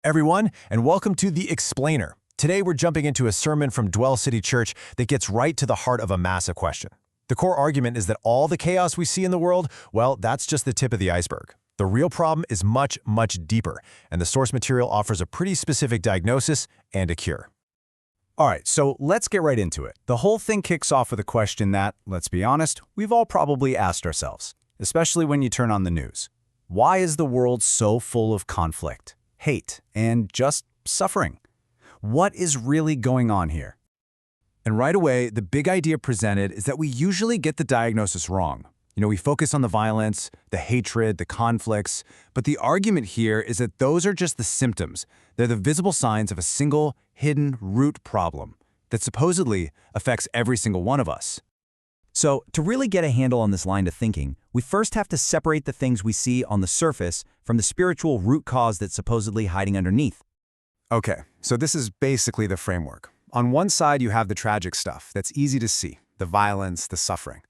Everyone, and welcome to The Explainer. Today we're jumping into a sermon from Dwell City Church that gets right to the heart of a massive question. The core argument is that all the chaos we see in the world, well, that's just the tip of the iceberg. The real problem is much, much deeper, and the source material offers a pretty specific diagnosis and a cure. All right, so let's get right into it. The whole thing kicks off with a question that, let's be honest, we've all probably asked ourselves, especially when you turn on the news. Why is the world so full of conflict, hate, and just suffering? What is really going on here? And right away, the big idea presented is that we usually get the diagnosis wrong. We focus on the violence, the hatred, the conflicts, but the argument here is that those are just the symptoms. They're the visible signs of a single, hidden root problem that supposedly affects every single one of us. So, to really get a handle on this line of thinking, we first have to separate the things we see on the surface from the spiritual root cause that's supposedly hiding underneath. Okay, so this is basically the framework. On one side, you have the tragic stuff that's easy to see, the violence, the suffering.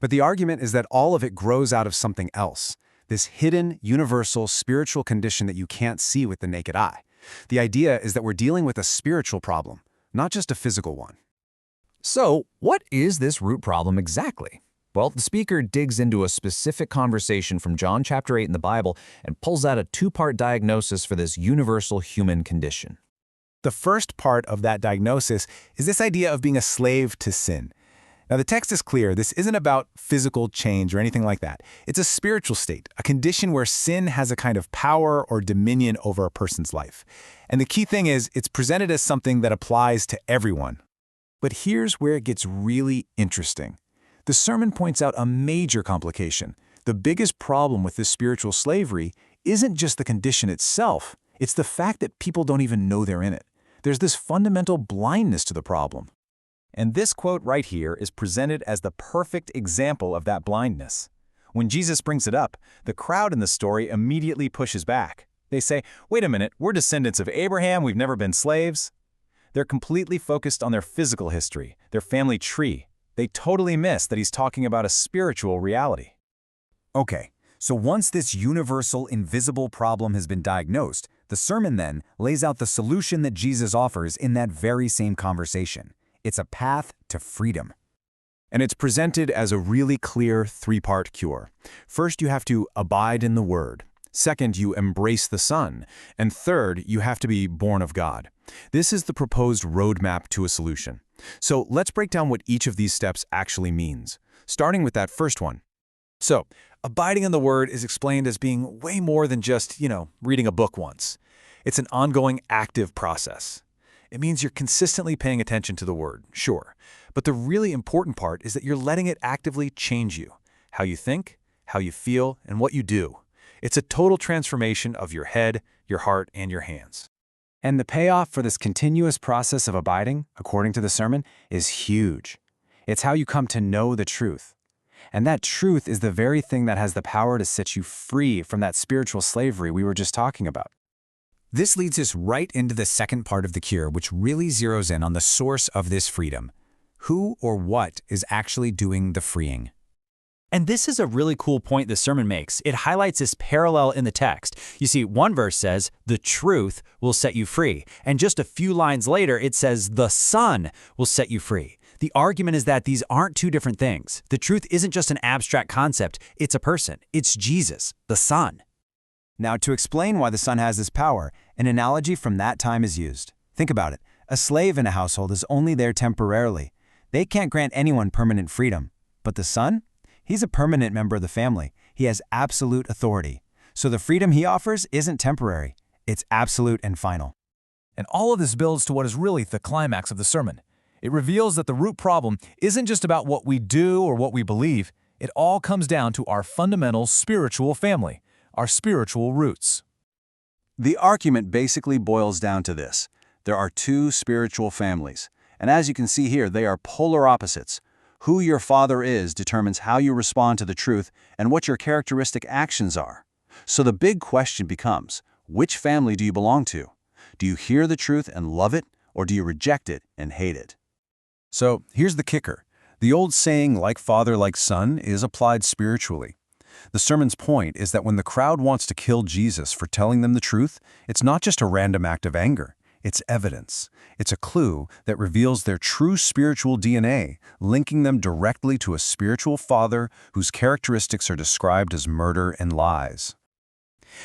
But the argument is that all of it grows out of something else, this hidden, universal, spiritual condition that you can't see with the naked eye. The idea is that we're dealing with a spiritual problem, not just a physical one. So, what is this root problem exactly? Well, the speaker digs into a specific conversation from John chapter 8 in the Bible and pulls out a two-part diagnosis for this universal human condition. The first part of that diagnosis is this idea of being a slave to sin. Now, the text is clear. This isn't about physical change or anything like that. It's a spiritual state, a condition where sin has a kind of power or dominion over a person's life. And the key thing is, it's presented as something that applies to everyone. But here's where it gets really interesting. The sermon points out a major complication. The biggest problem with this spiritual slavery isn't just the condition itself. It's the fact that people don't even know they're in it. There's this fundamental blindness to the problem. And this quote right here is presented as the perfect example of that blindness. When Jesus brings it up, the crowd in the story immediately pushes back. They say, wait a minute, we're descendants of Abraham, we've never been slaves. They're completely focused on their physical history, their family tree. They totally miss that he's talking about a spiritual reality. Okay, so once this universal, invisible problem has been diagnosed, the sermon then lays out the solution that Jesus offers in that very same conversation. It's a path to freedom. And it's presented as a really clear three-part cure. First, you have to abide in the Word. Second, you embrace the Son. And third, you have to be born of God. This is the proposed roadmap to a solution. So let's break down what each of these steps actually means, starting with that first one. So, abiding in the Word is explained as being way more than just, reading a book once. It's an ongoing, active process. It means you're consistently paying attention to the Word, sure. But the really important part is that you're letting it actively change you, how you think, how you feel, and what you do. It's a total transformation of your head, your heart, and your hands. And the payoff for this continuous process of abiding, according to the sermon, is huge. It's how you come to know the truth. And that truth is the very thing that has the power to set you free from that spiritual slavery we were just talking about. This leads us right into the second part of the cure, which really zeroes in on the source of this freedom. Who or what is actually doing the freeing? And this is a really cool point the sermon makes. It highlights this parallel in the text. You see, one verse says, the truth will set you free. And just a few lines later, it says, the Son will set you free. The argument is that these aren't two different things. The truth isn't just an abstract concept. It's a person. It's Jesus, the Son. Now, to explain why the Son has this power, an analogy from that time is used. Think about it. A slave in a household is only there temporarily. They can't grant anyone permanent freedom. But the Son? He's a permanent member of the family. He has absolute authority. So the freedom he offers isn't temporary. It's absolute and final. And all of this builds to what is really the climax of the sermon. It reveals that the root problem isn't just about what we do or what we believe. It all comes down to our fundamental spiritual family, our spiritual roots. The argument basically boils down to this. There are two spiritual families. And as you can see here, they are polar opposites. Who your father is determines how you respond to the truth and what your characteristic actions are. So the big question becomes, which family do you belong to? Do you hear the truth and love it, or do you reject it and hate it? So here's the kicker. The old saying, like father, like son, is applied spiritually. The sermon's point is that when the crowd wants to kill Jesus for telling them the truth, it's not just a random act of anger. It's evidence. It's a clue that reveals their true spiritual DNA, linking them directly to a spiritual father whose characteristics are described as murder and lies.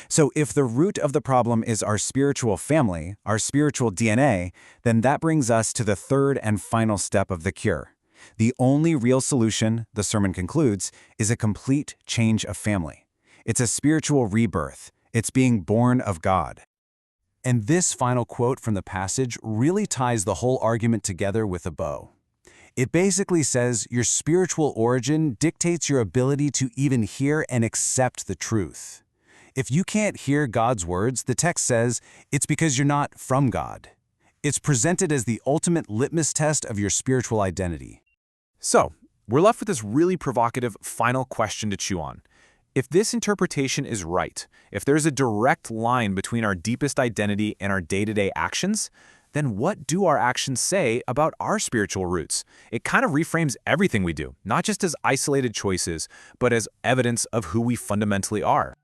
So if the root of the problem is our spiritual family, our spiritual DNA, then that brings us to the third and final step of the cure. The only real solution, the sermon concludes, is a complete change of family. It's a spiritual rebirth. It's being born of God. And this final quote from the passage really ties the whole argument together with a bow. It basically says your spiritual origin dictates your ability to even hear and accept the truth. If you can't hear God's words, the text says, it's because you're not from God. It's presented as the ultimate litmus test of your spiritual identity. So, we're left with this really provocative final question to chew on. If this interpretation is right, if there's a direct line between our deepest identity and our day-to-day actions, then what do our actions say about our spiritual roots? It kind of reframes everything we do, not just as isolated choices, but as evidence of who we fundamentally are.